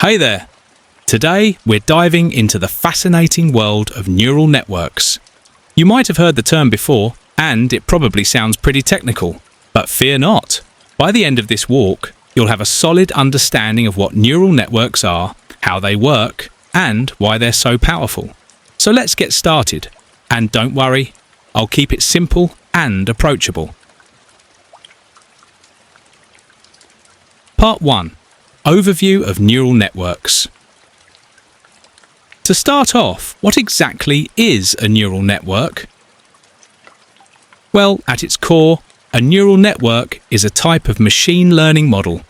Hey there! Today we're diving into the fascinating world of neural networks. You might have heard the term before, and it probably sounds pretty technical, but fear not. By the end of this walk, you'll have a solid understanding of what neural networks are, how they work, and why they're so powerful. So let's get started. And don't worry, I'll keep it simple and approachable. Part 1. Overview of neural networks. To start off, what exactly is a neural network? Well, at its core, a neural network is a type of machine learning model.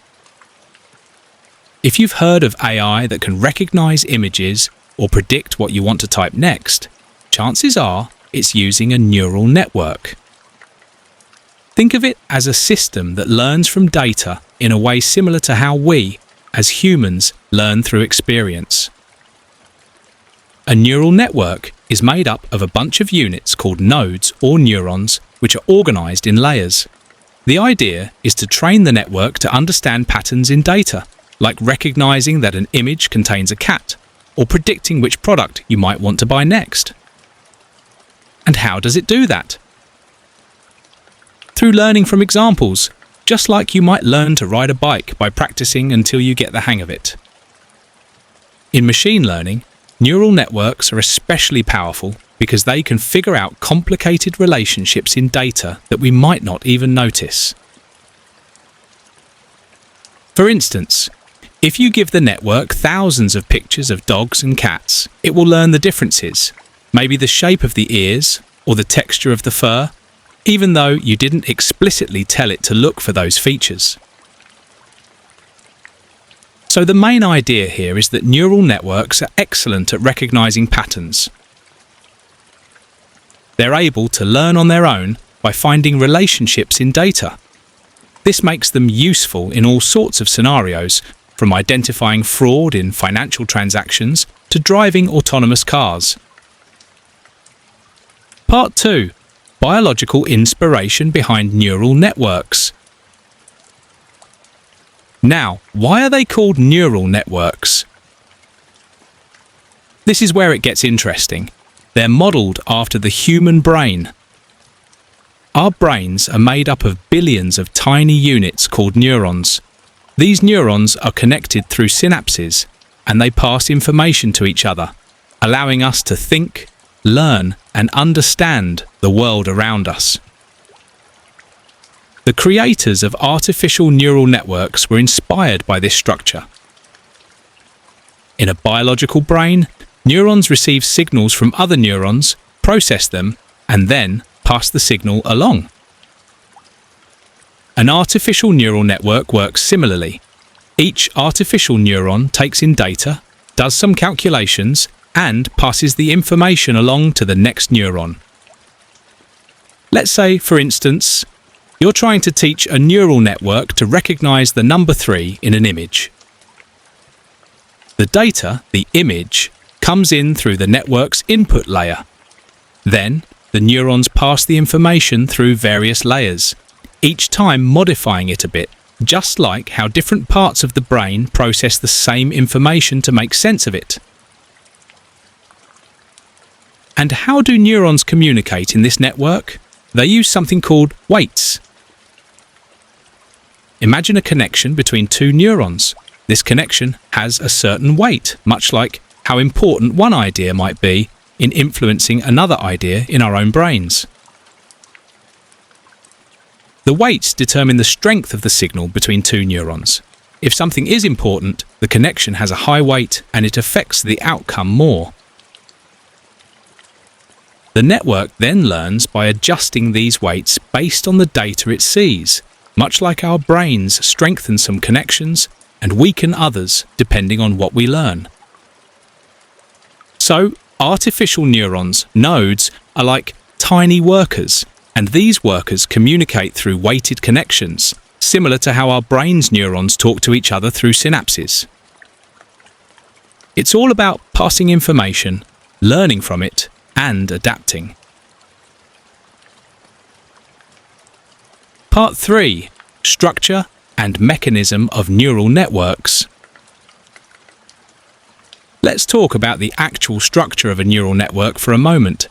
If you've heard of AI that can recognize images or predict what you want to type next, chances are it's using a neural network. Think of it as a system that learns from data in a way similar to how we, as humans, learn through experience. A neural network is made up of a bunch of units called nodes or neurons, which are organized in layers. The idea is to train the network to understand patterns in data, like recognizing that an image contains a cat, or predicting which product you might want to buy next. And how does it do that? Through learning from examples, just like you might learn to ride a bike by practicing until you get the hang of it. In machine learning, neural networks are especially powerful because they can figure out complicated relationships in data that we might not even notice. For instance, if you give the network thousands of pictures of dogs and cats, it will learn the differences, maybe the shape of the ears or the texture of the fur, even though you didn't explicitly tell it to look for those features. So the main idea here is that neural networks are excellent at recognizing patterns. They're able to learn on their own by finding relationships in data. This makes them useful in all sorts of scenarios, from identifying fraud in financial transactions to driving autonomous cars. Part 2. Biological inspiration behind neural networks. Now, why are they called neural networks? This is where it gets interesting. They're modelled after the human brain. Our brains are made up of billions of tiny units called neurons. These neurons are connected through synapses, and they pass information to each other, allowing us to think, learn, and understand the world around us. The creators of artificial neural networks were inspired by this structure. In a biological brain, neurons receive signals from other neurons, process them, and then pass the signal along. An artificial neural network works similarly. Each artificial neuron takes in data, does some calculations, and passes the information along to the next neuron. Let's say, for instance, you're trying to teach a neural network to recognize the number 3 in an image. The data, the image, comes in through the network's input layer. Then, the neurons pass the information through various layers, each time modifying it a bit, just like how different parts of the brain process the same information to make sense of it. And how do neurons communicate in this network? They use something called weights. Imagine a connection between two neurons. This connection has a certain weight, much like how important one idea might be in influencing another idea in our own brains. The weights determine the strength of the signal between two neurons. If something is important, the connection has a high weight and it affects the outcome more. The network then learns by adjusting these weights based on the data it sees, much like our brains strengthen some connections and weaken others depending on what we learn. So, artificial neurons, nodes, are like tiny workers, and these workers communicate through weighted connections, similar to how our brain's neurons talk to each other through synapses. It's all about passing information, learning from it, and adapting. Part 3. Structure and mechanism of neural networks. Let's talk about the actual structure of a neural network for a moment.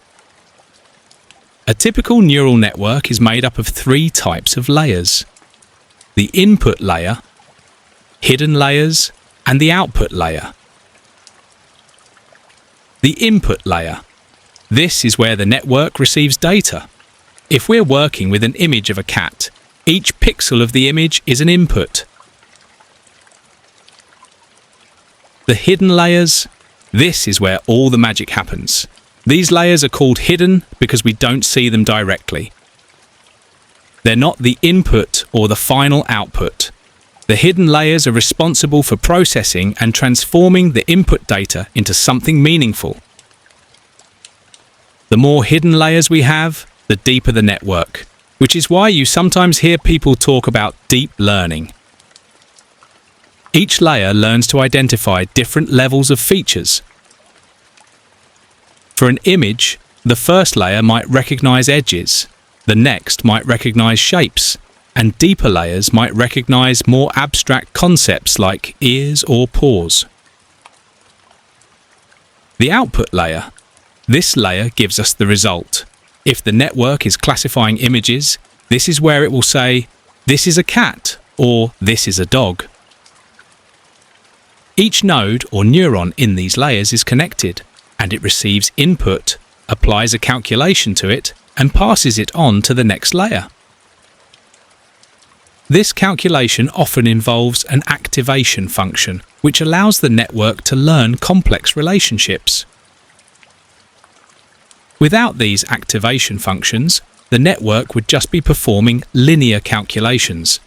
A typical neural network is made up of three types of layers: the input layer, hidden layers, and the output layer. The input layer. This is where the network receives data. If we're working with an image of a cat, each pixel of the image is an input. The hidden layers. This is where all the magic happens. These layers are called hidden because we don't see them directly. They're not the input or the final output. The hidden layers are responsible for processing and transforming the input data into something meaningful. The more hidden layers we have, the deeper the network, which is why you sometimes hear people talk about deep learning. Each layer learns to identify different levels of features. For an image, the first layer might recognize edges, the next might recognize shapes, and deeper layers might recognize more abstract concepts like ears or paws. The output layer. This layer gives us the result. If the network is classifying images, this is where it will say, "This is a cat," or "This is a dog." Each node or neuron in these layers is connected, and it receives input, applies a calculation to it, and passes it on to the next layer. This calculation often involves an activation function, which allows the network to learn complex relationships. Without these activation functions, the network would just be performing linear calculations,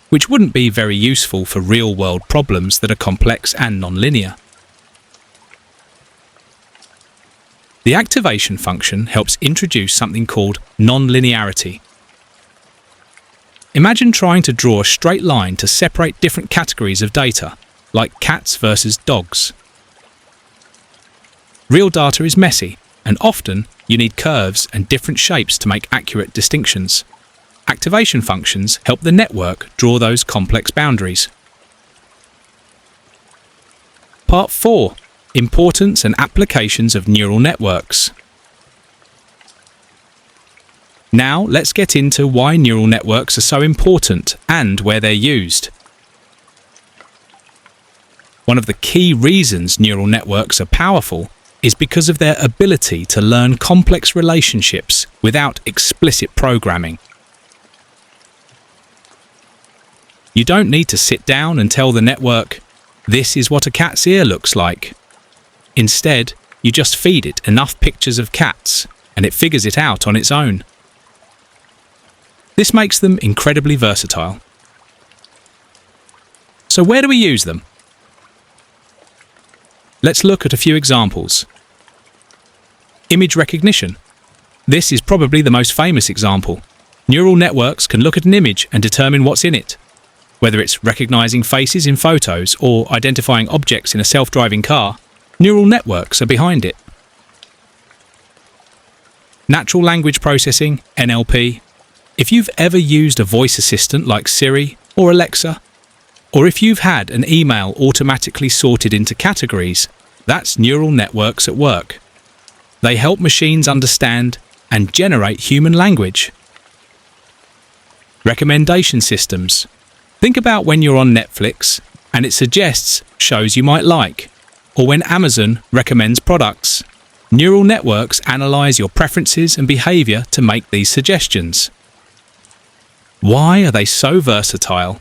which wouldn't be very useful for real-world problems that are complex and nonlinear. The activation function helps introduce something called nonlinearity. Imagine trying to draw a straight line to separate different categories of data, like cats versus dogs. Real data is messy, and often you need curves and different shapes to make accurate distinctions. Activation functions help the network draw those complex boundaries. Part 4. Importance and applications of neural networks. Now let's get into why neural networks are so important and where they're used. One of the key reasons neural networks are powerful is because of their ability to learn complex relationships without explicit programming. You don't need to sit down and tell the network, "This is what a cat's ear looks like." Instead, you just feed it enough pictures of cats, and it figures it out on its own. This makes them incredibly versatile. So where do we use them? Let's look at a few examples. Image recognition. This is probably the most famous example. Neural networks can look at an image and determine what's in it. Whether it's recognizing faces in photos or identifying objects in a self-driving car, neural networks are behind it. Natural language processing, NLP. If you've ever used a voice assistant like Siri or Alexa, or if you've had an email automatically sorted into categories, that's neural networks at work. They help machines understand and generate human language. Recommendation systems. Think about when you're on Netflix and it suggests shows you might like, or when Amazon recommends products. Neural networks analyze your preferences and behavior to make these suggestions. Why are they so versatile?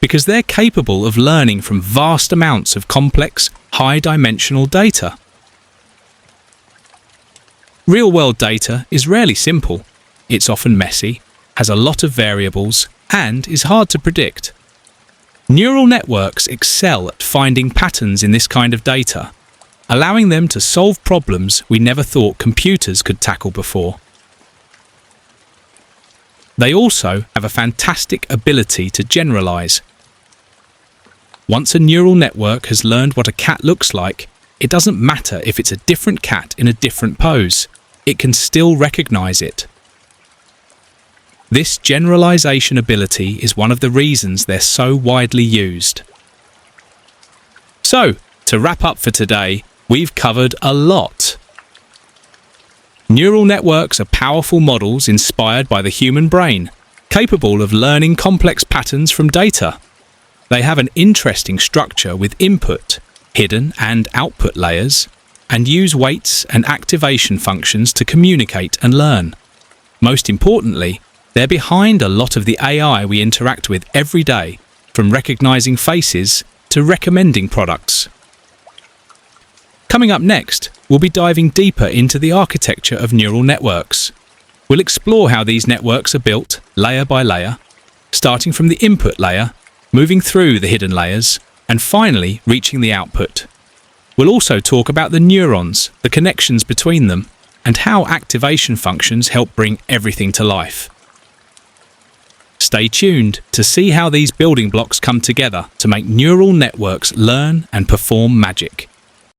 Because they're capable of learning from vast amounts of complex, high-dimensional data. Real-world data is rarely simple. It's often messy, has a lot of variables, and is hard to predict. Neural networks excel at finding patterns in this kind of data, allowing them to solve problems we never thought computers could tackle before. They also have a fantastic ability to generalize. Once a neural network has learned what a cat looks like, it doesn't matter if it's a different cat in a different pose. It can still recognize it. This generalization ability is one of the reasons they're so widely used. So, to wrap up for today, we've covered a lot. Neural networks are powerful models inspired by the human brain, capable of learning complex patterns from data. They have an interesting structure with input, hidden and output layers, and use weights and activation functions to communicate and learn. Most importantly, they're behind a lot of the AI we interact with every day, from recognizing faces to recommending products. Coming up next, we'll be diving deeper into the architecture of neural networks. We'll explore how these networks are built layer by layer, starting from the input layer, moving through the hidden layers, and finally reaching the output. We'll also talk about the neurons, the connections between them, and how activation functions help bring everything to life. Stay tuned to see how these building blocks come together to make neural networks learn and perform magic.